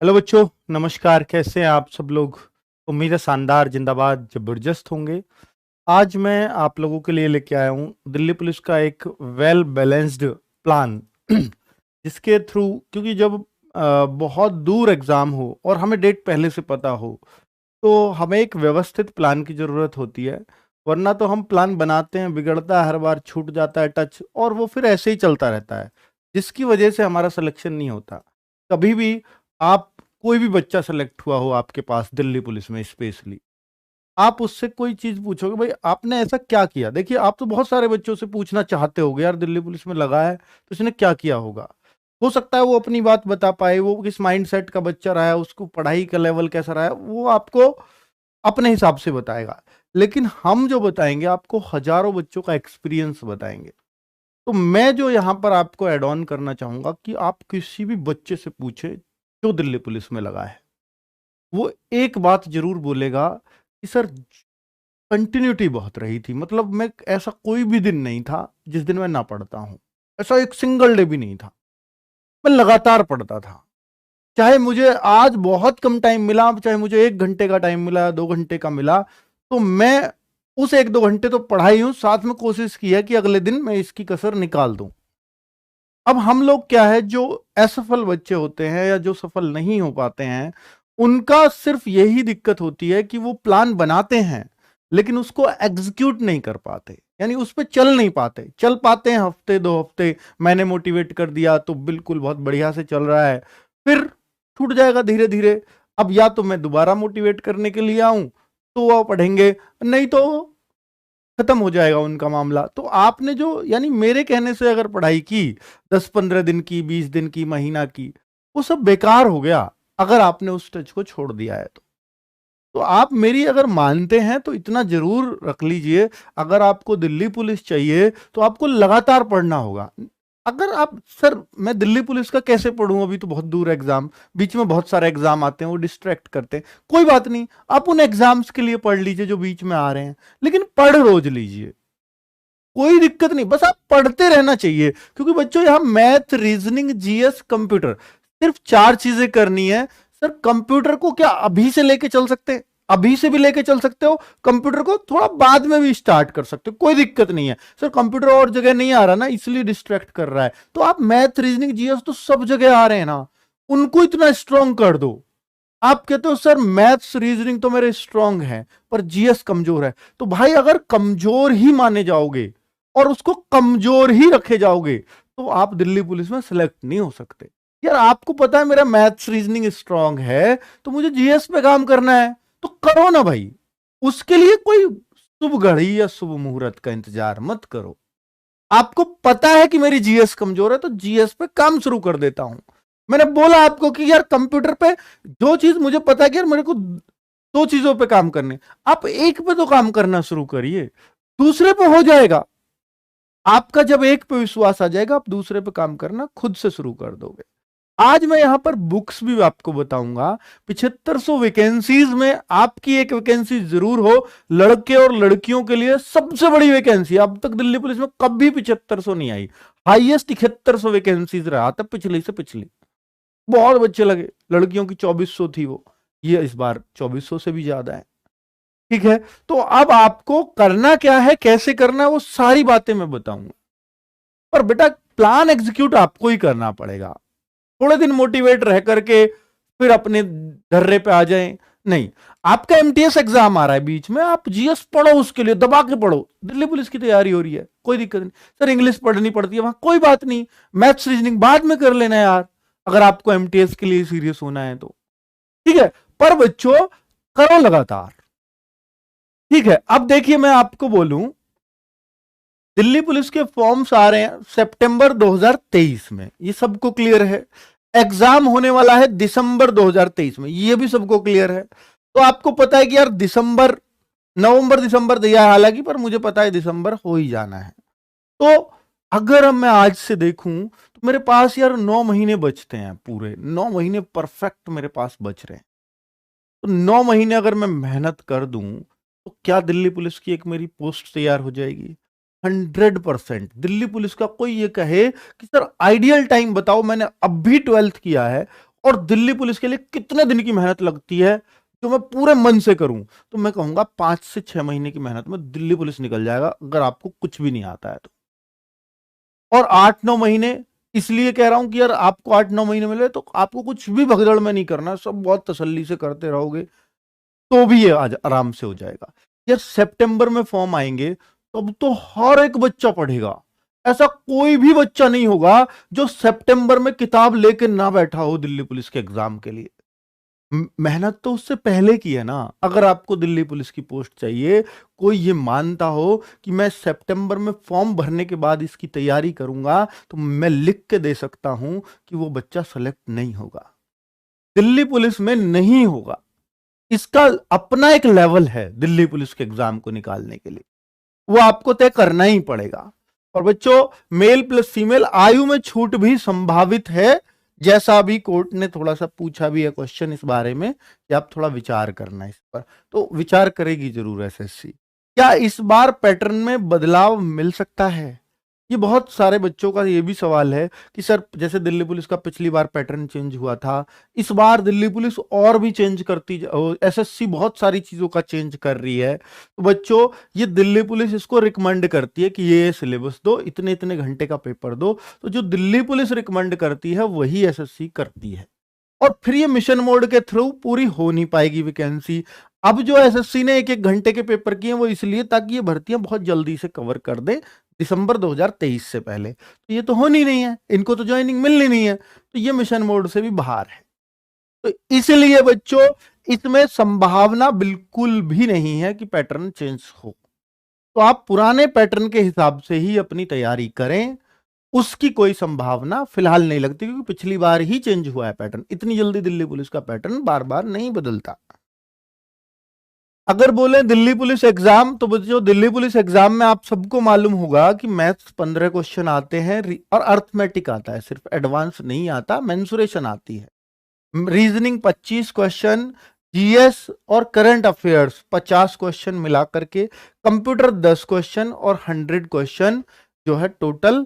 Hello बच्चों, नमस्कार। कैसे हैं आप सब लोग? उम्मीद है शानदार, जिंदाबाद, जबरदस्त होंगे। आज मैं आप लोगों के लिए लेके आया हूँ दिल्ली पुलिस का एक वेल बैलेंस्ड प्लान जिसके थ्रू, क्योंकि जब बहुत दूर एग्जाम हो और हमें डेट पहले से पता हो तो हमें एक व्यवस्थित प्लान की ज़रूरत होती है। वरना तो हम प्लान बनाते हैं, बिगड़ता है, हर बार छूट जाता है टच, और वो फिर ऐसे ही चलता रहता है, जिसकी वजह से हमारा सिलेक्शन नहीं होता। कभी भी आप, कोई भी बच्चा सेलेक्ट हुआ हो आपके पास दिल्ली पुलिस में स्पेशली, आप उससे कोई चीज़ पूछोगे, भाई आपने ऐसा क्या किया? देखिए, आप तो बहुत सारे बच्चों से पूछना चाहते होगे, यार दिल्ली पुलिस में लगा है तो इसने क्या किया होगा। हो सकता है वो अपनी बात बता पाए, वो किस माइंडसेट का बच्चा रहा है, उसको पढ़ाई का लेवल कैसा रहा है, वो आपको अपने हिसाब से बताएगा। लेकिन हम जो बताएंगे आपको हजारों बच्चों का एक्सपीरियंस बताएंगे। तो मैं जो यहाँ पर आपको ऐड ऑन करना चाहूंगा कि आप किसी भी बच्चे से पूछे जो दिल्ली पुलिस में लगा है, वो एक बात जरूर बोलेगा कि सर, कंटिन्यूटी बहुत रही थी। मतलब मैं, ऐसा कोई भी दिन नहीं था जिस दिन मैं ना पढ़ता हूं। ऐसा एक सिंगल डे भी नहीं था, मैं लगातार पढ़ता था। चाहे मुझे आज बहुत कम टाइम मिला, चाहे मुझे 1 घंटे का टाइम मिला, 2 घंटे का मिला, तो मैं उस 1-2 घंटे तो पढ़ाई हूं, साथ में कोशिश की है कि अगले दिन मैं इसकी कसर निकाल दूं। अब हम लोग क्या है, जो असफल बच्चे होते हैं या जो सफल नहीं हो पाते हैं, उनका सिर्फ यही दिक्कत होती है कि वो प्लान बनाते हैं लेकिन उसको एग्जीक्यूट नहीं कर पाते, यानी उस पर चल नहीं पाते। चल पाते हैं हफ्ते 2 हफ्ते, मैंने मोटिवेट कर दिया तो बिल्कुल बहुत बढ़िया से चल रहा है, फिर छूट जाएगा धीरे धीरे। अब या तो मैं दोबारा मोटिवेट करने के लिए आऊं तो वो पढ़ेंगे, नहीं तो खत्म हो जाएगा उनका मामला। तो आपने जो, यानी मेरे कहने से अगर पढ़ाई की 10-15 दिन की, 20 दिन की, महीना की, वो सब बेकार हो गया अगर आपने उस टच को छोड़ दिया है तो आप मेरी अगर मानते हैं तो इतना जरूर रख लीजिए, अगर आपको दिल्ली पुलिस चाहिए तो आपको लगातार पढ़ना होगा। अगर आप, सर मैं दिल्ली पुलिस का कैसे पढ़ूं, अभी तो बहुत दूर एग्जाम, बीच में बहुत सारे एग्जाम आते हैं, वो डिस्ट्रैक्ट करते हैं। कोई बात नहीं, आप उन एग्जाम्स के लिए पढ़ लीजिए जो बीच में आ रहे हैं, लेकिन पढ़ रोज लीजिए, कोई दिक्कत नहीं, बस आप पढ़ते रहना चाहिए। क्योंकि बच्चों, यहां मैथ, रीजनिंग, जीएस, कंप्यूटर, सिर्फ 4 चीजें करनी है। सर कंप्यूटर को क्या अभी से लेके चल सकते हैं? अभी से भी लेके चल सकते हो। कंप्यूटर को थोड़ा बाद में भी स्टार्ट कर सकते हो, कोई दिक्कत नहीं है। सर कंप्यूटर और जगह नहीं आ रहा ना, इसलिए डिस्ट्रैक्ट कर रहा है, तो आप मैथ, रीजनिंग, जीएस तो सब जगह आ रहे हैं ना, उनको इतना स्ट्रांग कर दो। आप कहते हो सर मैथ्स रीजनिंग तो मेरे स्ट्रांग है पर जीएस कमजोर है, तो भाई अगर कमजोर ही माने जाओगे और उसको कमजोर ही रखे जाओगे तो आप दिल्ली पुलिस में सिलेक्ट नहीं हो सकते। यार आपको पता है मेरा मैथ्स रीजनिंग स्ट्रांग है तो मुझे जीएस पे काम करना है, तो करो ना भाई। उसके लिए कोई शुभ घड़ी या शुभ मुहूर्त का इंतजार मत करो। आपको पता है कि मेरी जीएस कमजोर है तो जीएस पे काम शुरू कर देता हूं। मैंने बोला आपको कि यार कंप्यूटर पे जो चीज मुझे पता है कि यार मेरे को 2 चीजों पे काम करने, आप एक पे तो काम करना शुरू करिए, दूसरे पे हो जाएगा। आपका जब एक पे विश्वास आ जाएगा, आप दूसरे पे काम करना खुद से शुरू कर दोगे। आज मैं यहां पर बुक्स भी आपको बताऊंगा। 7500 वैकेंसीज में आपकी एक वैकेंसी जरूर हो, लड़के और लड़कियों के लिए सबसे बड़ी वैकेंसी। अब तक दिल्ली पुलिस में कभी 7500 नहीं आई, हाईएस्ट 7100 वैकेंसीज रहा था पिछली से पिछली। बहुत बच्चे लगे, लड़कियों की 2400 थी वो, ये इस बार 2400 से भी ज्यादा है। ठीक है, तो अब आपको करना क्या है, कैसे करना है, वो सारी बातें मैं बताऊंगा। पर बेटा प्लान एग्जीक्यूट आपको ही करना पड़ेगा। थोड़े दिन मोटिवेट रह करके फिर अपने धर्रे पे आ जाएं, नहीं। आपका एमटीएस एग्जाम आ रहा है बीच में, आप जीएस पढ़ो, उसके लिए दबा के पढ़ो। दिल्ली पुलिस की तैयारी हो रही है, कोई दिक्कत नहीं। सर इंग्लिश पढ़नी पड़ती है वहां, कोई बात नहीं, मैथ्स रीजनिंग बाद में कर लेना यार, अगर आपको एमटीएस के लिए सीरियस होना है तो। ठीक है, पर बच्चों करो लगातार। ठीक है, अब देखिए मैं आपको बोलूं, दिल्ली पुलिस के फॉर्म्स आ रहे हैं सितंबर 2023 में, ये सबको क्लियर है। एग्जाम होने वाला है दिसंबर 2023 में, ये भी सबको क्लियर है। तो आपको पता है कि यार दिसंबर, नवंबर दिसंबर दिया है हालांकि, पर मुझे पता है दिसंबर हो ही जाना है। तो अगर अब मैं आज से देखूं तो मेरे पास यार 9 महीने बचते हैं, पूरे 9 महीने परफेक्ट मेरे पास बच रहे हैं। तो 9 महीने अगर मैं मेहनत कर दूं तो क्या दिल्ली पुलिस की एक मेरी पोस्ट तैयार हो जाएगी? 100%। दिल्ली पुलिस का कोई ये कहे कि सर आइडियल टाइम बताओ, मैंने अब भी 12th किया है और दिल्ली पुलिस के लिए कितने दिन की मेहनत लगती है जो मैं पूरे मन से करूं, तो मैं कहूंगा 5 से 6 महीने की मेहनत में दिल्ली पुलिस निकल जाएगा, अगर आपको कुछ भी नहीं आता है तो। और 8-9 महीने इसलिए कह रहा हूं कि यार आपको 8-9 महीने मिले तो आपको कुछ भी भगदड़ में नहीं करना, सब बहुत तसल्ली से करते रहोगे तो भी ये आज आराम से हो जाएगा। यार सितंबर में फॉर्म आएंगे तब तो हर एक बच्चा पढ़ेगा। ऐसा कोई भी बच्चा नहीं होगा जो सितंबर में किताब लेके ना बैठा हो दिल्ली पुलिस के एग्जाम के लिए। मेहनत तो उससे पहले की है ना। अगर आपको दिल्ली पुलिस की पोस्ट चाहिए, कोई ये मानता हो कि मैं सितंबर में फॉर्म भरने के बाद इसकी तैयारी करूंगा, तो मैं लिख के दे सकता हूं कि वो बच्चा सेलेक्ट नहीं होगा, दिल्ली पुलिस में नहीं होगा। इसका अपना एक लेवल है दिल्ली पुलिस के एग्जाम को निकालने के लिए, वो आपको तय करना ही पड़ेगा। और बच्चों, मेल प्लस फीमेल आयु में छूट भी संभावित है, जैसा अभी कोर्ट ने थोड़ा सा पूछा भी है क्वेश्चन इस बारे में कि आप थोड़ा विचार करना इस पर, तो विचार करेगी जरूर एसएससी। क्या इस बार पैटर्न में बदलाव मिल सकता है? ये बहुत सारे बच्चों का ये भी सवाल है कि सर जैसे दिल्ली पुलिस का पिछली बार पैटर्न चेंज हुआ था, इस बार दिल्ली पुलिस और भी चेंज करती, एसएससी बहुत सारी चीजों का चेंज कर रही है। तो बच्चों, ये दिल्ली पुलिस इसको रिकमेंड करती है कि ये सिलेबस दो, इतने इतने घंटे का पेपर दो, तो जो दिल्ली पुलिस रिकमेंड करती है वही एसएससी करती है। और फिर ये मिशन मोड के थ्रू पूरी हो नहीं पाएगी वैकेंसी। अब जो एसएससी ने एक एक घंटे के पेपर किए वो इसलिए ताकि ये भर्तियां बहुत जल्दी से कवर कर दे दिसंबर 2023 से पहले। तो ये तो होनी नहीं है, इनको तो ज्वाइनिंग मिलनी नहीं है, तो ये मिशन मोड से भी बाहर है। तो इसलिए बच्चों, इसमें संभावना बिल्कुल भी नहीं है कि पैटर्न चेंज हो। तो आप पुराने पैटर्न के हिसाब से ही अपनी तैयारी करें, उसकी कोई संभावना फिलहाल नहीं लगती, क्योंकि पिछली बार ही चेंज हुआ है पैटर्न। इतनी जल्दी दिल्ली पुलिस का पैटर्न बार बार नहीं बदलता। अगर बोले दिल्ली पुलिस एग्जाम, तो बच्चों दिल्ली पुलिस एग्जाम में आप सबको मालूम होगा कि मैथ्स 15 क्वेश्चन आते हैं और अर्थमेटिक आता है, सिर्फ एडवांस नहीं आता, मेंसुरेशन आती है। रीजनिंग 25 क्वेश्चन, जीएस और करंट अफेयर्स 50 क्वेश्चन मिला करके, कंप्यूटर 10 क्वेश्चन और 100 क्वेश्चन जो है टोटल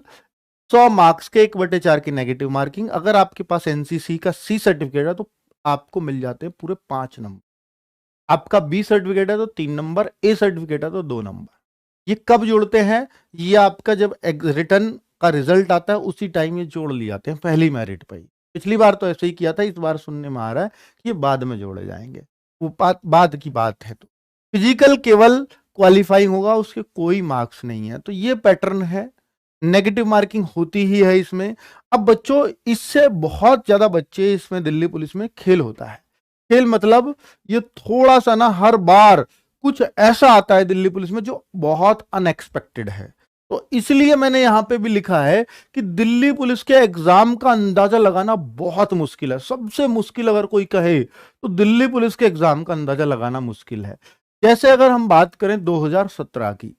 100 मार्क्स के 1/4 की नेगेटिव मार्किंग। अगर आपके पास एनसीसी का सी सर्टिफिकेट है तो आपको मिल जाते हैं पूरे 5 नंबर। आपका बी सर्टिफिकेट है तो 3 नंबर, ए सर्टिफिकेट है तो 2 नंबर। ये कब जोड़ते हैं? ये आपका जब रिटर्न का रिजल्ट आता है उसी टाइम ये जोड़ लिए जाते हैं, पहली मेरिट पर ही। पिछली बार तो ऐसे ही किया था, इस बार सुनने में आ रहा है कि ये बाद में जोड़े जाएंगे, वो बाद की बात है। तो फिजिकल केवल क्वालिफाइंग होगा, उसके कोई मार्क्स नहीं है। तो ये पैटर्न है, नेगेटिव मार्किंग होती ही है इसमें। अब बच्चों, इससे बहुत ज्यादा बच्चे इसमें दिल्ली पुलिस में खेल होता है। खेल मतलब ये थोड़ा सा ना हर बार कुछ ऐसा आता है दिल्ली पुलिस में जो बहुत अनएक्सपेक्टेड है। तो इसलिए मैंने यहां पे भी लिखा है कि दिल्ली पुलिस के एग्जाम का अंदाजा लगाना बहुत मुश्किल है। सबसे मुश्किल अगर कोई कहे तो दिल्ली पुलिस के एग्जाम का अंदाजा लगाना मुश्किल है। जैसे अगर हम बात करें 2017 की,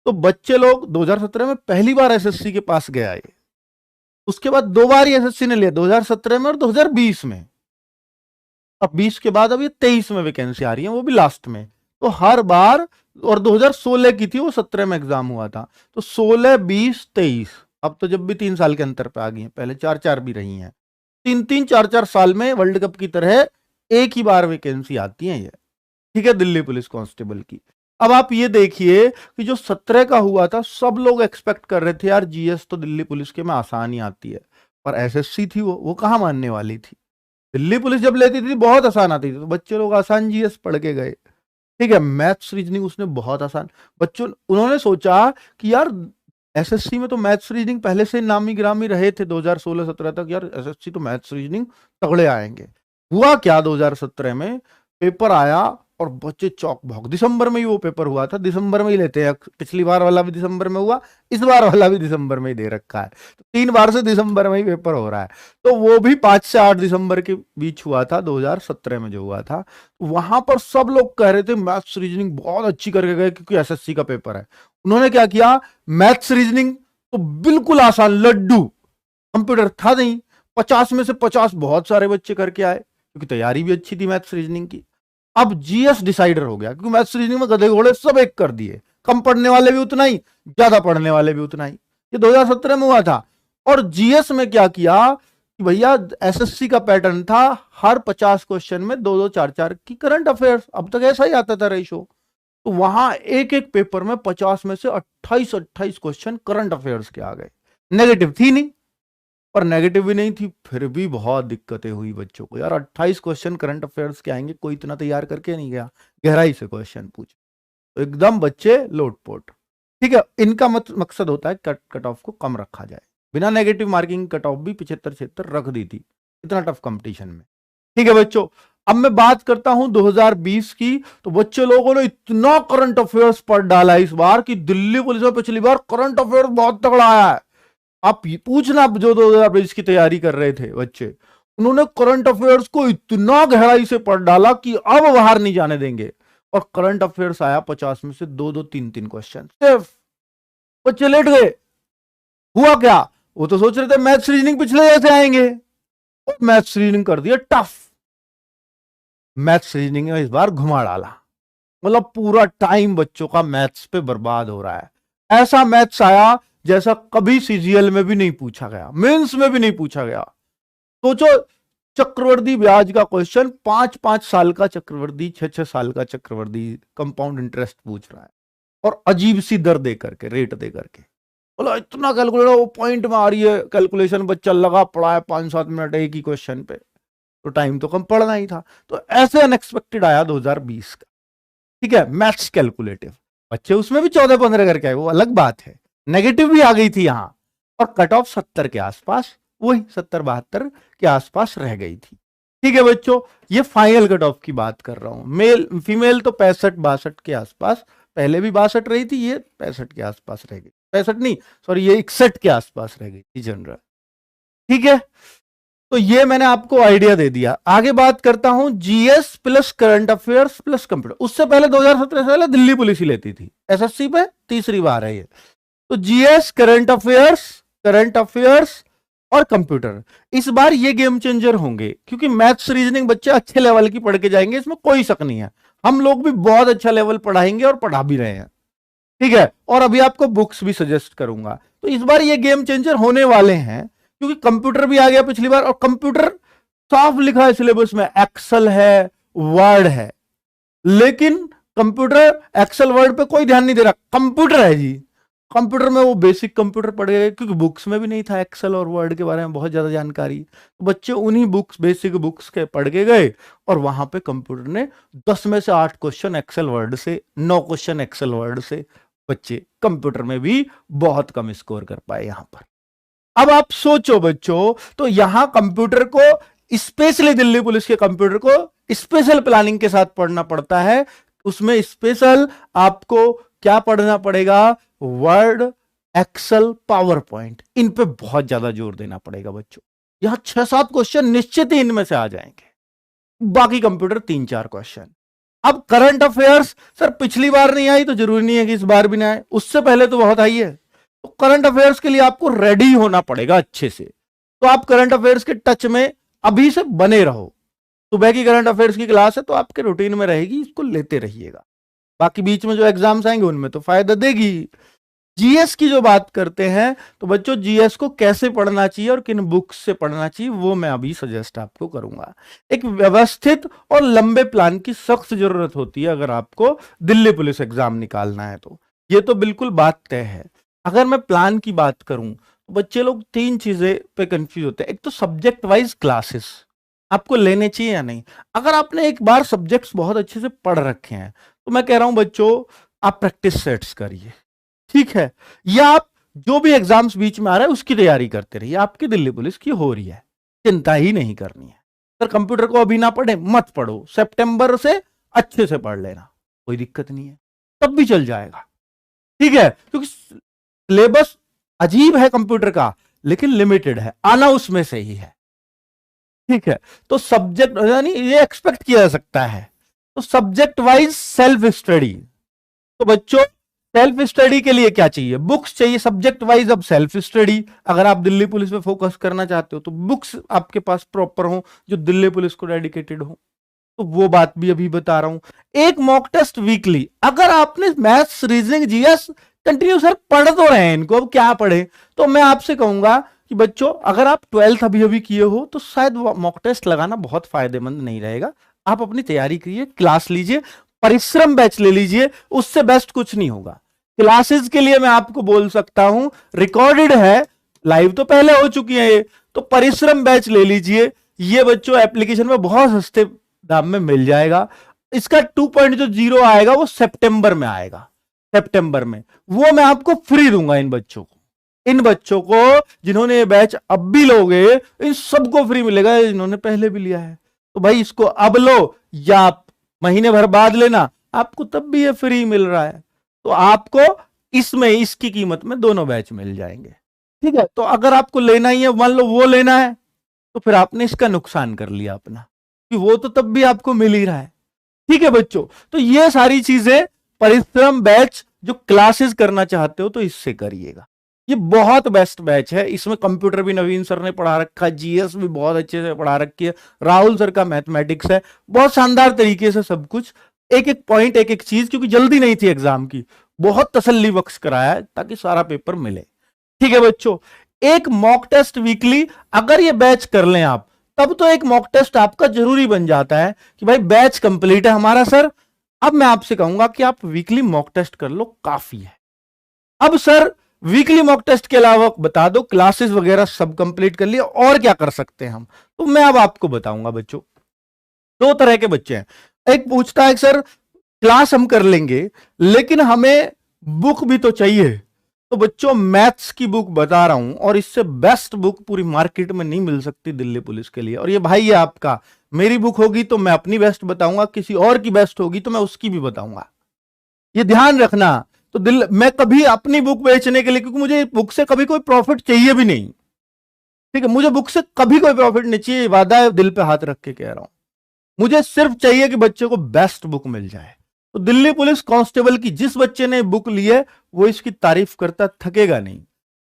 तो बच्चे लोग 2017 में पहली बार एसएससी के पास गया है, उसके बाद 2 बार ही एसएससी ने लिया, 2017 में और 2020 में। अब 20 के बाद अब ये 23 में वैकेंसी आ रही है, वो भी लास्ट में। तो हर बार, और 2016 की थी वो, 17 में एग्जाम हुआ था, तो 16, 20, 23, अब तो जब भी 3 साल के अंतर पे आ गई हैं, पहले 4-4 भी रही हैं। 3-3, 4-4 साल में वर्ल्ड कप की तरह एक ही बार वैकेंसी आती है ये, ठीक है, दिल्ली पुलिस कांस्टेबल की। अब आप ये देखिए कि जो 17 का हुआ था, सब लोग एक्सपेक्ट कर रहे थे यार जीएस तो दिल्ली पुलिस के में आसान ही आती है, पर एसएससी थी वो कहां मानने वाली थी। दिल्ली पुलिस जब लेती थी बहुत आसान आती थी, तो बच्चे लोग आसान जीएस पढ़ के गए, ठीक है। मैथ्स रीजनिंग उसने बहुत आसान, बच्चों उन्होंने सोचा कि यार एसएससी में तो मैथ्स रीजनिंग पहले से नामी गिरामी रहे थे 2016-17 तक, यार एसएससी तो मैथ्स रीजनिंग तगड़े आएंगे। हुआ क्या, 2017 में पेपर आया और बच्चे चौक भौंक। दिसंबर में ही वो पेपर हुआ था, दिसंबर में ही लेते हैं, पिछली बार वाला भी दिसंबर में हुआ, इस बार वाला भी दिसंबर में ही दे रखा है, तो 3 बार से दिसंबर में ही पेपर हो रहा है। तो वो भी 5 से 8 दिसंबर के बीच हुआ था, 2017 में जो हुआ था। वहां पर सब लोग कह रहे थे मैथ्स रीजनिंग बहुत अच्छी करके गए क्योंकि एसएससी का पेपर है। उन्होंने क्या किया, मैथ्स रीजनिंग तो बिल्कुल आसान, लड्डू, कंप्यूटर था नहीं, 50 में से 50 बहुत सारे बच्चे करके आए क्योंकि तैयारी भी अच्छी थी मैथ्स रीजनिंग की। अब जीएस डिसाइडर हो गया क्योंकि मैथ्स रीजनिंग में गधे घोड़े सब एक कर दिए, कम पढ़ने वाले भी उतना ही, ज्यादा पढ़ने वाले भी उतना ही। ये 2017 में हुआ था। और जीएस में क्या किया कि भैया एसएससी का पैटर्न था हर 50 क्वेश्चन में 2-2 4-4 की करंट अफेयर्स, अब तक ऐसा ही आता था रेशो। तो वहां एक एक पेपर में 50 में से 28 क्वेश्चन करंट अफेयर्स के आ गए। नेगेटिव थी नहीं, पर नेगेटिव भी नहीं थी, फिर भी बहुत दिक्कतें हुई बच्चों को। यार 28 क्वेश्चन करंट अफेयर्स के आएंगे, कोई इतना तैयार करके नहीं गया, गहराई से क्वेश्चन पूछ, तो एकदम बच्चे लोटपोट। ठीक है, इनका मकसद होता है कट ऑफ को कम रखा जाए। बिना नेगेटिव मार्किंग कट ऑफ भी 75-76 रख दी थी, इतना टफ कंपटीशन में। ठीक है बच्चों, अब मैं बात करता हूं 2020 की। तो बच्चे लोगों ने इतना करंट अफेयर्स पढ़ डाला इस बार कि दिल्ली पुलिस में पिछली बार करंट अफेयर्स बहुत तगड़ा आया है। आप पूछना, जो 2020 की तैयारी कर रहे थे बच्चे, उन्होंने करंट अफेयर्स को इतना गहराई से पढ़ डाला कि अब बाहर नहीं जाने देंगे। और करंट अफेयर्स आया 50 में से 2-2 3-3 क्वेश्चन, सिर्फ बच्चे लेट गए। हुआ क्या, वो तो सोच रहे थे मैथ्स रीजनिंग पिछले जैसे आएंगे, और मैथ्स रीजनिंग कर दिया टफ। मैथ्स रीजनिंग में इस बार घुमा डाला, मतलब पूरा टाइम बच्चों का मैथ्स पे बर्बाद हो रहा है। ऐसा मैथ्स आया जैसा कभी सीजीएल में भी नहीं पूछा गया, मेंस में भी नहीं पूछा गया। सोचो, चक्रवर्ती ब्याज का क्वेश्चन, 5-5 साल का चक्रवर्ती, 6-6 साल का चक्रवर्ती कंपाउंड इंटरेस्ट पूछ रहा है, और अजीब सी दर दे करके, रेट दे करके। बोला इतना कैलकुलेटर, वो पॉइंट में आ रही है कैलकुलेशन, बच्चा लगा पड़ा है 5-7 मिनट एक ही क्वेश्चन पे, तो टाइम तो कम पड़ना ही था। तो ऐसे अनएक्सपेक्टेड आया 2020 का। ठीक है, मैथ्स कैलकुलेटिव, बच्चे उसमें भी 14-15 करके आए, वो अलग बात है। नेगेटिव भी आ गई थी यहां, और कट ऑफ 70 के आसपास, वही 70-72 के आसपास रह गई थी। ठीक है बच्चों, ये फाइनल कट ऑफ की बात कर रहा हूं। मेल फीमेल तो 65-62 के आसपास, पहले भी 62 रही थी, ये 65 के आसपास रह गई, 65 नहीं सॉरी, ये 61 के आसपास रह गई थी जनरल। ठीक है, तो ये मैंने आपको आइडिया दे दिया। आगे बात करता हूं GS plus current affairs plus computer. उससे पहले 2017 से पहले दिल्ली पुलिस ही लेती थी एसएससी पे, तीसरी बार है ये। तो जीएस, करंट अफेयर्स और कंप्यूटर, इस बार ये गेम चेंजर होंगे, क्योंकि मैथ्स रीजनिंग बच्चे अच्छे लेवल की पढ़ के जाएंगे, इसमें कोई शक नहीं है। हम लोग भी बहुत अच्छा लेवल पढ़ाएंगे और पढ़ा भी रहे हैं। ठीक है, और अभी आपको बुक्स भी सजेस्ट करूंगा। तो इस बार ये गेम चेंजर होने वाले हैं, क्योंकि कंप्यूटर भी आ गया पिछली बार, और कंप्यूटर साफ लिखा है सिलेबस में, एक्सेल है, वर्ड है, लेकिन कंप्यूटर एक्सेल वर्ड पे कोई ध्यान नहीं दे रहा, कंप्यूटर है जी। कंप्यूटर में वो बेसिक कंप्यूटर पढ़ गए, क्योंकि बुक्स में भी नहीं था एक्सेल और वर्ड के बारे में बहुत ज्यादा जानकारी, तो बच्चे उन्हीं बुक्स, बेसिक बुक्स के पढ़ के गए, और वहां पे कंप्यूटर ने 10 में से 8 क्वेश्चन एक्सेल वर्ड से, 9 क्वेश्चन एक्सेल वर्ड से, बच्चे कंप्यूटर में भी बहुत कम स्कोर कर पाए यहां पर। अब आप सोचो बच्चों, तो यहां कंप्यूटर को, स्पेशली दिल्ली पुलिस के कंप्यूटर को स्पेशल प्लानिंग के साथ पढ़ना पड़ता है। उसमें स्पेशल आपको क्या पढ़ना पड़ेगा, वर्ड, एक्सेल, पावर पॉइंट, इन पे बहुत ज्यादा जोर देना पड़ेगा बच्चों। यहां 6-7 क्वेश्चन निश्चित ही इनमें से आ जाएंगे, बाकी कंप्यूटर 3-4 क्वेश्चन। अब करंट अफेयर्स, सर पिछली बार नहीं आई तो जरूरी नहीं है कि इस बार भी ना आए, उससे पहले तो बहुत आई है। तो करंट अफेयर्स के लिए आपको रेडी होना पड़ेगा अच्छे से। तो आप करंट अफेयर्स के टच में अभी से बने रहो। सुबह की करंट अफेयर्स की क्लास है तो आपके रूटीन में रहेगी, इसको लेते रहिएगा। बाकी बीच में जो एग्जाम्स आएंगे उनमें तो फायदा देगी। जीएस की जो बात करते हैं, तो बच्चों जीएस को कैसे पढ़ना चाहिए और किन बुक्स से पढ़ना चाहिए, वो मैं अभी सजेस्ट आपको करूंगा। एक व्यवस्थित और लंबे प्लान की सख्त जरूरत होती है अगर आपको दिल्ली पुलिस एग्जाम निकालना है, तो ये तो बिल्कुल बात तय है। अगर मैं प्लान की बात करूं, तो बच्चे लोग 3 चीजें पे कंफ्यूज होते हैं। एक तो सब्जेक्ट वाइज क्लासेस आपको लेने चाहिए या नहीं। अगर आपने एक बार सब्जेक्ट्स बहुत अच्छे से पढ़ रखे हैं, तो मैं कह रहा हूं बच्चों, आप प्रैक्टिस सेट्स करिए, ठीक है, या आप जो भी एग्जाम्स बीच में आ रहा है उसकी तैयारी करते रहिए। आपकी दिल्ली पुलिस की हो रही है, चिंता ही नहीं करनी है। सर कंप्यूटर को अभी ना पढ़े, मत पढ़ो, सितंबर से अच्छे से पढ़ लेना, कोई दिक्कत नहीं है, तब भी चल जाएगा। ठीक है, क्योंकि सिलेबस अजीब है कंप्यूटर का, लेकिन लिमिटेड है, आना उसमें से ही है। ठीक है, तो सब्जेक्ट यानी ये एक्सपेक्ट किया जा सकता है। तो सब्जेक्ट वाइज सेल्फ स्टडी, तो बच्चों सेल्फ स्टडी के लिए क्या चाहिए, बुक्स चाहिए। सब्जेक्ट वाइज अब सेल्फ स्टडी, अगर आप दिल्ली पुलिस पे फोकस करना चाहते हो तो बुक्स आपके पास प्रॉपर हो जो दिल्ली पुलिस को डेडिकेटेड हो, तो वो बात भी अभी बता रहा हूं। एक मॉक टेस्ट वीकली, अगर आपने maths, reasoning, GS continue sir पढ़ तो रहे हैं इनको, अब क्या पढ़े, तो मैं आपसे कहूंगा कि बच्चों अगर आप 12th अभी अभी किए हो तो शायद मॉक टेस्ट लगाना बहुत फायदेमंद नहीं रहेगा। आप अपनी तैयारी करिए, क्लास लीजिए, परिश्रम बैच ले लीजिए, उससे बेस्ट कुछ नहीं होगा। क्लासेस के लिए मैं आपको बोल सकता हूं, रिकॉर्डेड है, लाइव तो पहले हो चुकी है ये, तो परिश्रम बैच ले लीजिए। ये बच्चों एप्लीकेशन में बहुत सस्ते दाम में मिल जाएगा। इसका 2.0 आएगा वो सितंबर में आएगा, सितंबर में, वो मैं आपको फ्री दूंगा इन बच्चों को। इन बच्चों को जिन्होंने ये बैच अब भी लोगे, इन सबको फ्री मिलेगा, जिन्होंने पहले भी लिया है। तो भाई इसको अब लो या आप महीने भर बाद लेना, आपको तब भी ये फ्री मिल रहा है। तो आपको इसमें इसकी कीमत में दोनों बैच मिल जाएंगे। ठीक है, तो अगर आपको लेना ही है, मान लो वो लेना है, तो फिर आपने इसका नुकसान कर लिया अपना, कि वो तो तब भी आपको मिल ही रहा है। ठीक है बच्चों, तो ये सारी चीजें परिश्रम बैच जो क्लासेस करना चाहते हो तो इससे करिएगा। ये बहुत बेस्ट बैच है, इसमें कंप्यूटर भी नवीन सर ने पढ़ा रखा है, जीएस भी बहुत अच्छे से पढ़ा रखी है, राहुल सर का मैथमेटिक्स है, बहुत शानदार तरीके से सब कुछ, एक एक पॉइंट, एक एक चीज, क्योंकि जल्दी नहीं थी एग्जाम की, बहुत तसल्ली बख्श कराया है ताकि सारा पेपर मिले। ठीक है बच्चों, एक मॉक टेस्ट वीकली अगर ये बैच कर लें आप, तब तो एक मॉक टेस्ट आपका जरूरी बन जाता है कि भाई बैच कंप्लीट है हमारा सर, अब मैं आपसे कहूंगा कि आप वीकली मॉक टेस्ट कर लो, काफी है। अब सर वीकली मॉक टेस्ट के अलावा बता दो, क्लासेस वगैरह सब कंप्लीट कर लिया, और क्या कर सकते हैं हम, तो मैं अब आपको बताऊंगा बच्चों। दो तरह के बच्चे हैं, एक पूछता है सर क्लास हम कर लेंगे लेकिन हमें बुक भी तो चाहिए। तो बच्चों मैथ्स की बुक बता रहा हूं, और इससे बेस्ट बुक पूरी मार्केट में नहीं मिल सकती दिल्ली पुलिस के लिए। और ये भाई है आपका, मेरी बुक होगी तो मैं अपनी बेस्ट बताऊंगा, किसी और की बेस्ट होगी तो मैं उसकी भी बताऊंगा, ये ध्यान रखना। तो मैं कभी अपनी बुक बेचने के लिए, क्योंकि मुझे बुक से कभी कोई प्रॉफिट चाहिए भी नहीं, ठीक है, मुझे बुक से कभी कोई प्रॉफिट नहीं चाहिए, वादा है, दिल पे हाथ रख के कह रहा हूं, मुझे सिर्फ चाहिए कि बच्चे को बेस्ट बुक मिल जाए। तो दिल्ली पुलिस कांस्टेबल की जिस बच्चे ने बुक ली है वो इसकी तारीफ करता थकेगा नहीं।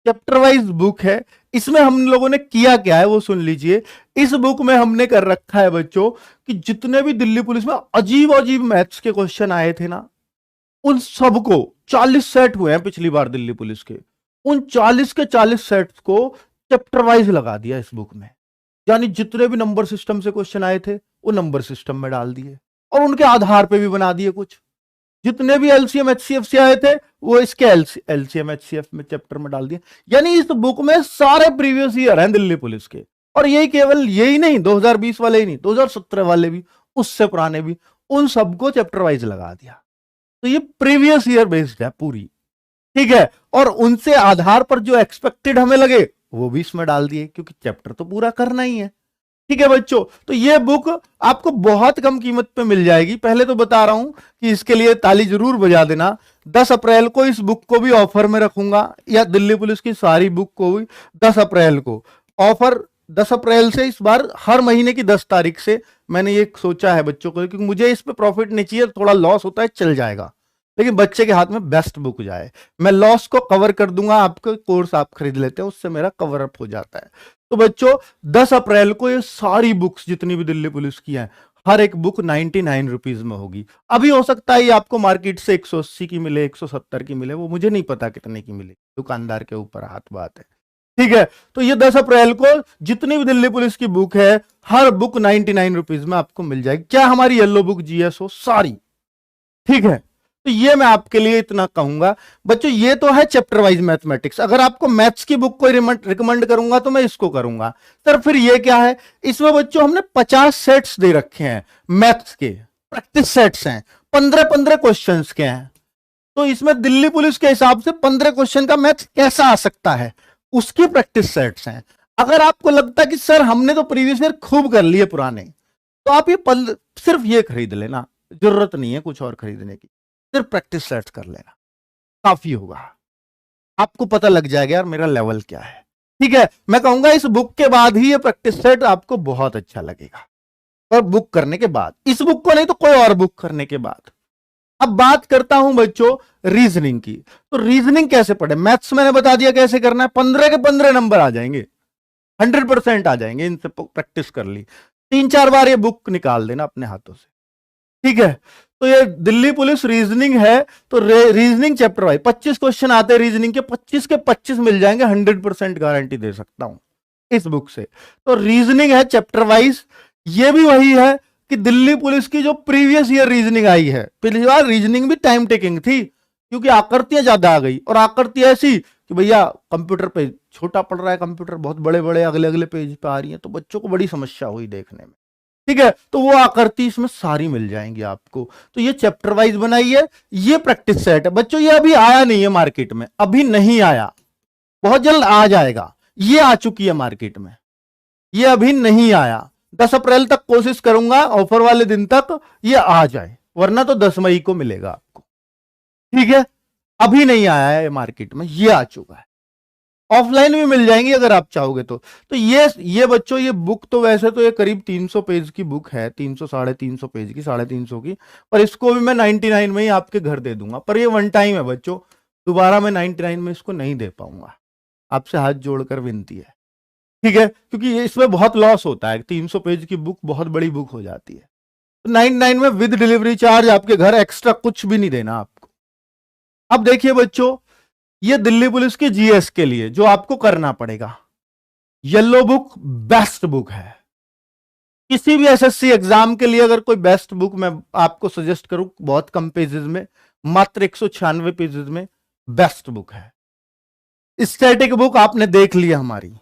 चैप्टर वाइज बुक है, इसमें हम लोगों ने किया क्या है वो सुन लीजिए। इस बुक में हमने कर रखा है बच्चों कि जितने भी दिल्ली पुलिस में अजीब अजीब मैथ्स के क्वेश्चन आए थे ना, उन सबको 40 सेट हुए हैं पिछली बार दिल्ली पुलिस के, उन 40 के 40 सेट्स को चैप्टर वाइज लगा दिया इस बुक में। यानी जितने भी नंबर सिस्टम से क्वेश्चन आए थे वो नंबर सिस्टम में डाल दिए, और उनके आधार पे भी बना दिए कुछ। जितने भी एलसीएम एचसीएफ से आए थे वो इसके एलसीएम एचसीएफ में चैप्टर में डाल दिए। यानी इस बुक में सारे प्रीवियस ईयर हैं दिल्ली पुलिस के, और यही केवल यही नहीं, 2020 वाले ही नहीं, 2017 वाले भी, उससे पुराने भी, उन सबको चैप्टर वाइज लगा दिया। तो ये प्रीवियस ईयर बेस्ड है पूरी, ठीक है, और उनसे आधार पर जो एक्सपेक्टेड हमें लगे वो भी इसमें डाल दिए, क्योंकि चैप्टर तो पूरा करना ही है। ठीक है बच्चों, तो ये बुक आपको बहुत कम कीमत पे मिल जाएगी। पहले तो बता रहा हूं कि इसके लिए ताली जरूर बजा देना। 10 अप्रैल को इस बुक को भी ऑफर में रखूंगा, या दिल्ली पुलिस की सारी बुक को भी 10 अप्रैल को ऑफर, 10 अप्रैल से इस बार हर महीने की 10 तारीख से मैंने ये सोचा है बच्चों को, क्योंकि मुझे इस पे प्रॉफिट नहीं चाहिए, थोड़ा लॉस होता है चल जाएगा, लेकिन बच्चे के हाथ में बेस्ट बुक जाए। मैं लॉस को कवर कर दूंगा, आपका कोर्स आप खरीद लेते हैं उससे मेरा कवर अप हो जाता है। तो बच्चों 10 अप्रैल को ये सारी बुक्स जितनी भी दिल्ली पुलिस की हैं, हर एक बुक 99 रुपीज में होगी। अभी हो सकता है ये आपको मार्केट से 180 की मिले, 170 की मिले, वो मुझे नहीं पता कितने की मिले, दुकानदार के ऊपर हाथ बात है। ठीक है, तो ये 10 अप्रैल को जितनी भी दिल्ली पुलिस की बुक है, हर बुक 99 रुपीज में आपको मिल जाएगी। क्या हमारी येलो बुक जीएस हो सारी, ठीक है। तो ये मैं आपके लिए इतना कहूंगा बच्चों। ये तो है चैप्टर वाइज मैथमेटिक्स। अगर आपको मैथ्स की बुक को रिकमेंड करूंगा तो मैं इसको करूंगा। सर फिर ये क्या है, इसमें बच्चों हमने 50 सेट्स दे रखे हैं मैथ्स के, प्रैक्टिस सेट्स हैं, 15-15 क्वेश्चंस के हैं। तो इसमें दिल्ली पुलिस के हिसाब से 15 क्वेश्चन का मैथ्स कैसा आ सकता है, उसकी प्रैक्टिस सेट्स हैं। अगर आपको लगता है कि सर हमने तो प्रीवियस ईयर खूब कर लिए पुराने, तो आप ये सिर्फ ये खरीद लेना, जरूरत नहीं है कुछ और खरीदने की, सिर्फ प्रैक्टिस सेट्स कर लेना, काफी होगा। आपको पता लग जाएगा यार मेरा लेवल क्या है। ठीक है, मैं कहूंगा इस बुक के बाद ही ये प्रैक्टिस सेट आपको बहुत अच्छा लगेगा, और बुक करने के बाद, इस बुक को नहीं तो कोई और बुक करने के बाद। अब बात करता हूं बच्चों रीजनिंग की। तो रीजनिंग कैसे पढ़े, मैथ्स मैंने बता दिया कैसे करना है, 15 के 15 नंबर आ जाएंगे, 100% आ जाएंगे, इनसे प्रैक्टिस कर ली। 3-4 बार ये बुक निकाल देना अपने हाथों से, ठीक है। तो ये दिल्ली पुलिस रीजनिंग है, तो रीजनिंग चैप्टर वाइज 25 क्वेश्चन आते हैं रीजनिंग के, 25 के 25 मिल जाएंगे, 100% गारंटी दे सकता हूं इस बुक से। तो रीजनिंग है चैप्टर वाइज। ये भी वही है कि दिल्ली पुलिस की जो प्रीवियस ईयर रीजनिंग आई है, पिछली बार रीजनिंग भी टाइम टेकिंग थी क्योंकि आकृतियां ज्यादा आ गई, और आकृति ऐसी कि भैया कंप्यूटर पे छोटा पड़ रहा है, कंप्यूटर बहुत बड़े बड़े अगले अगले पेज पे आ रही है, तो बच्चों को बड़ी समस्या हुई देखने में। ठीक है, तो वो आकृति इसमें सारी मिल जाएंगी आपको। तो ये चैप्टर वाइज बनाई है, ये प्रैक्टिस सेट है बच्चों। ये अभी आया नहीं है मार्केट में, अभी नहीं आया, बहुत जल्द आ जाएगा। ये आ चुकी है मार्केट में, ये अभी नहीं आया। 10 अप्रैल तक कोशिश करूंगा ऑफर वाले दिन तक ये आ जाए, वरना तो 10 मई को मिलेगा आपको। ठीक है, अभी नहीं आया है मार्केट में, ये आ चुका है। ऑफलाइन भी मिल जाएंगी अगर आप चाहोगे तो ये बच्चों, ये बुक तो वैसे तो ये करीब 300 पेज की बुक है, 300 350 पेज की, 350 की, पर इसको भी मैं 99 में ही आपके घर दे दूंगा। पर ये वन टाइम है बच्चों, दोबारा मैं 99 में इसको नहीं दे पाऊंगा, आपसे हाथ जोड़कर विनती है। ठीक है, क्योंकि इसमें बहुत लॉस होता है, 300 पेज की बुक बहुत बड़ी बुक हो जाती है। तो 99 में विद डिलीवरी चार्ज आपके घर, एक्स्ट्रा कुछ भी नहीं देना आपको। अब देखिए बच्चों, ये दिल्ली पुलिस की जीएस के लिए जो आपको करना पड़ेगा, येलो बुक बेस्ट बुक है। किसी भी एसएससी एग्जाम के लिए अगर कोई बेस्ट बुक मैं आपको सजेस्ट करूं, बहुत कम पेजेस में, मात्र 196 पेजेस में बेस्ट बुक है। स्टैटिक बुक आपने देख लिया हमारी,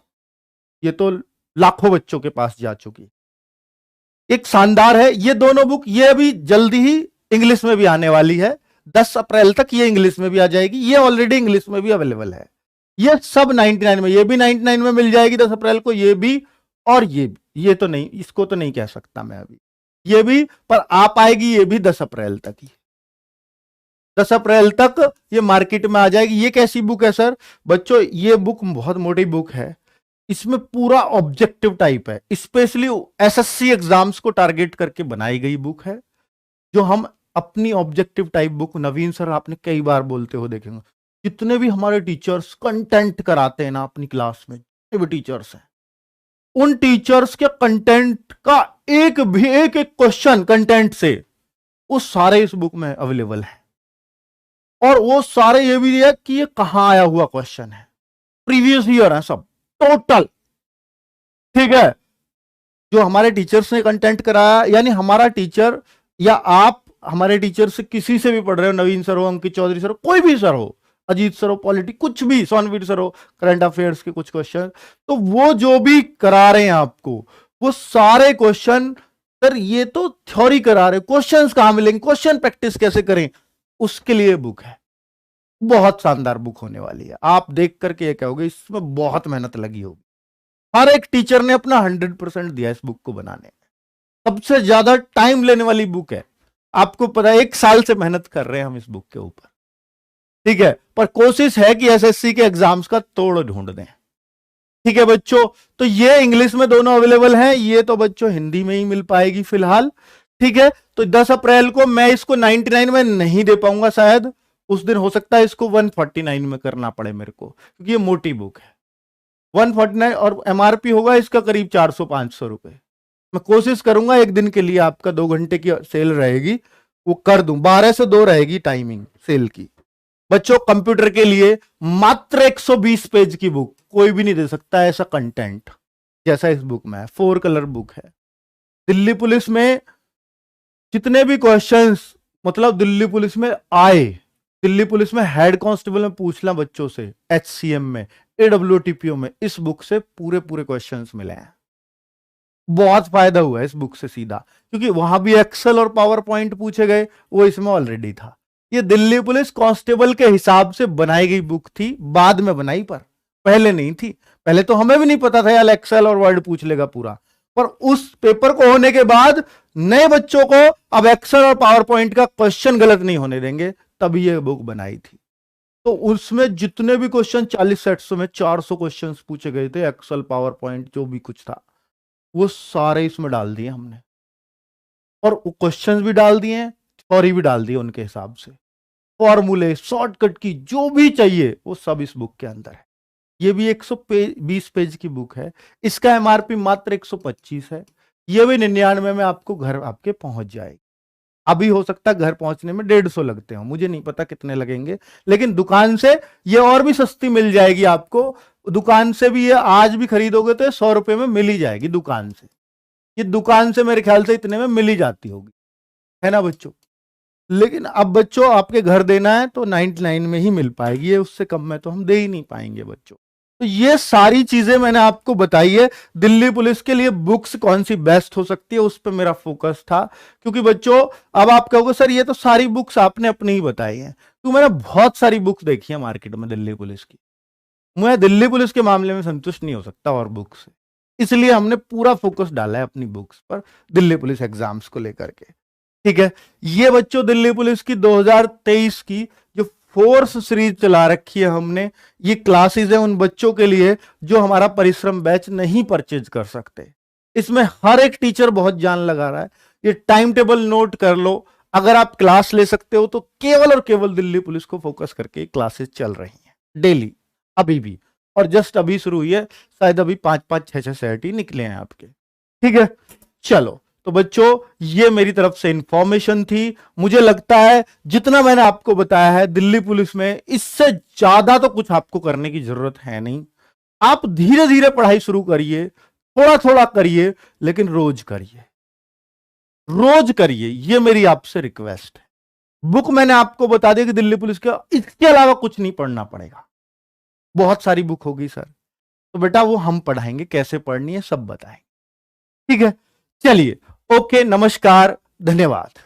ये तो लाखों बच्चों के पास जा चुकी, एक शानदार है ये दोनों बुक। ये अभी जल्दी ही इंग्लिश में भी आने वाली है, 10 अप्रैल तक ये इंग्लिश में भी आ जाएगी, ये ऑलरेडी इंग्लिश में भी अवेलेबल है। ये सब 99 में, ये भी 99 में मिल जाएगी 10 अप्रैल को, ये भी और ये भी। ये तो नहीं, इसको तो नहीं कह सकता मैं अभी, ये भी, पर आ पाएगी ये भी 10 अप्रैल तक ही, 10 अप्रैल तक ये मार्केट में आ जाएगी। ये कैसी बुक है सर? बच्चों ये बुक बहुत मोटी बुक है, इसमें पूरा ऑब्जेक्टिव टाइप है, स्पेशली एसएससी एग्जाम्स को टारगेट करके बनाई गई बुक है। जो हम अपनी ऑब्जेक्टिव टाइप बुक, नवीन सर आपने कई बार बोलते हो देखेंगे, जितने भी हमारे टीचर्स कंटेंट कराते हैं ना अपनी क्लास में, जितने भी टीचर्स हैं, उन टीचर्स के कंटेंट का एक क्वेश्चन कंटेंट से वो सारे इस बुक में अवेलेबल है। और वो सारे ये भी है कि ये कहां आया हुआ क्वेश्चन है, प्रीवियस ईयर है सब टोटल। ठीक है, जो हमारे टीचर्स ने कंटेंट कराया, यानी हमारा टीचर या आप हमारे टीचर से किसी से भी पढ़ रहे हो, नवीन सर हो, अंकित चौधरी सर हो, कोई भी सर हो, अजीत सर हो, पॉलिटी, कुछ भी, सोनवीर सर हो, करंट अफेयर्स के कुछ क्वेश्चन, तो वो जो भी करा रहे हैं आपको, वो सारे क्वेश्चन, सर ये तो थ्योरी करा रहे, क्वेश्चंस कहां मिलेंगे, क्वेश्चन प्रैक्टिस कैसे करें, उसके लिए बुक है। बहुत शानदार बुक होने वाली है, आप देख करके ये कहोगे इसमें बहुत मेहनत लगी होगी। हर एक टीचर ने अपना 100% दिया इस बुक को बनाने में, सबसे ज्यादा टाइम लेने वाली बुक है। आपको पता है 1 साल से मेहनत कर रहे हैं हम इस बुक के ऊपर। ठीक है, पर कोशिश है कि एसएससी के एग्जाम्स का तोड़ ढूंढ दें। ठीक है बच्चों, तो ये इंग्लिश में दोनों अवेलेबल हैं, ये तो बच्चों हिंदी में ही मिल पाएगी फिलहाल। ठीक है, तो 10 अप्रैल को मैं इसको 99 में नहीं दे पाऊंगा, शायद उस दिन हो सकता है इसको 149 में करना पड़े मेरे को, क्योंकि ये मोटी बुक है। 149 और एमआरपी होगा इसका करीब 400-500 रुपए। मैं कोशिश करूंगा एक दिन के लिए, आपका 2 घंटे की सेल रहेगी, वो कर दूं, 12 से 2 रहेगी टाइमिंग सेल की। बच्चों कंप्यूटर के लिए मात्र 120 पेज की बुक, कोई भी नहीं दे सकता ऐसा कंटेंट जैसा इस बुक में है। 4 कलर बुक है। दिल्ली पुलिस में जितने भी क्वेश्चंस, मतलब दिल्ली पुलिस में आए, दिल्ली पुलिस में हेड कांस्टेबल में पूछना बच्चों से, एचसीएम में, एडब्ल्यूटीपीओ में, इस बुक से पूरे पूरे क्वेश्चंस मिले हैं। बहुत फायदा हुआ है इस बुक से सीधा, क्योंकि वहां भी एक्सेल और पावर पॉइंट पूछे गए, वो इसमें ऑलरेडी था। ये दिल्ली पुलिस कांस्टेबल के हिसाब से बनाई गई बुक थी, बाद में बनाई, पर पहले नहीं थी। पहले तो हमें भी नहीं पता था यार एक्सेल और वर्ड पूछ लेगा पूरा, पर उस पेपर को होने के बाद नए बच्चों को अब एक्सेल और पावर पॉइंट का क्वेश्चन गलत नहीं होने देंगे, तभी ये बुक बनाई थी। तो उसमें जितने भी क्वेश्चन 40 सेट्स में 400 क्वेश्चन पूछे गए थे, एक्सेल पावर पॉइंट जो भी कुछ था वो सारे इसमें डाल दिए हमने, और क्वेश्चंस भी डाल दिए, थ्योरी भी डाल दी उनके हिसाब से, फॉर्मूले, शॉर्टकट की जो भी चाहिए वो सब इस बुक के अंदर है। ये भी 120 पेज की बुक है, इसका एमआरपी मात्र 125 है। ये भी 99 में आपको घर आपके पहुंच जाएगी। अभी हो सकता है घर पहुंचने में 150 लगते हो, मुझे नहीं पता कितने लगेंगे, लेकिन दुकान से ये और भी सस्ती मिल जाएगी आपको। दुकान से भी ये आज भी खरीदोगे तो 100 रुपए में मिल ही जाएगी दुकान से। ये दुकान से मेरे ख्याल से इतने में मिल ही जाती होगी, है ना बच्चों। लेकिन अब बच्चों आपके घर देना है तो 99 में ही मिल पाएगी, ये उससे कम में तो हम दे ही नहीं पाएंगे बच्चों। तो ये सारी चीजें मैंने आपको बताई है। दिल्ली पुलिस के लिए बुक्स कौन सी बेस्ट हो सकती है उस पर मेरा फोकस था, क्योंकि बच्चों अब आप कहोगे सर ये तो सारी बुक्स आपने अपनी ही बताई हैं, तो मैंने बहुत सारी बुक्स देखी है मार्केट में दिल्ली पुलिस की। मैं दिल्ली पुलिस के मामले में संतुष्ट नहीं हो सकता और बुक्स से, इसलिए हमने पूरा फोकस डाला है अपनी बुक्स पर दिल्ली पुलिस एग्जाम्स को लेकर के। ठीक है, ये बच्चों दिल्ली पुलिस की 2023 की जो फोर्स सीरीज चला रखी है हमने, ये क्लासेस है उन बच्चों के लिए जो हमारा परिश्रम बैच नहीं परचेज कर सकते। इसमें हर एक टीचर बहुत जान लगा रहा है। ये टाइम टेबल नोट कर लो, अगर आप क्लास ले सकते हो तो केवल और केवल दिल्ली पुलिस को फोकस करके क्लासेस चल रही हैं डेली, अभी भी, और जस्ट अभी शुरू हुई है, शायद अभी 5-5 6-6 सेट ही निकले हैं आपके। ठीक है, चलो तो बच्चों ये मेरी तरफ से इंफॉर्मेशन थी। मुझे लगता है जितना मैंने आपको बताया है दिल्ली पुलिस में, इससे ज्यादा तो कुछ आपको करने की जरूरत है नहीं। आप धीरे धीरे पढ़ाई शुरू करिए, थोड़ा थोड़ा करिए, लेकिन रोज करिए, रोज करिए, ये मेरी आपसे रिक्वेस्ट है। बुक मैंने आपको बता दिया कि दिल्ली पुलिस का, इसके अलावा कुछ नहीं पढ़ना पड़ेगा। बहुत सारी बुक होगी सर, तो बेटा वो हम पढ़ाएंगे, कैसे पढ़नी है सब बताएंगे। ठीक है, चलिए, ओके, नमस्कार, धन्यवाद।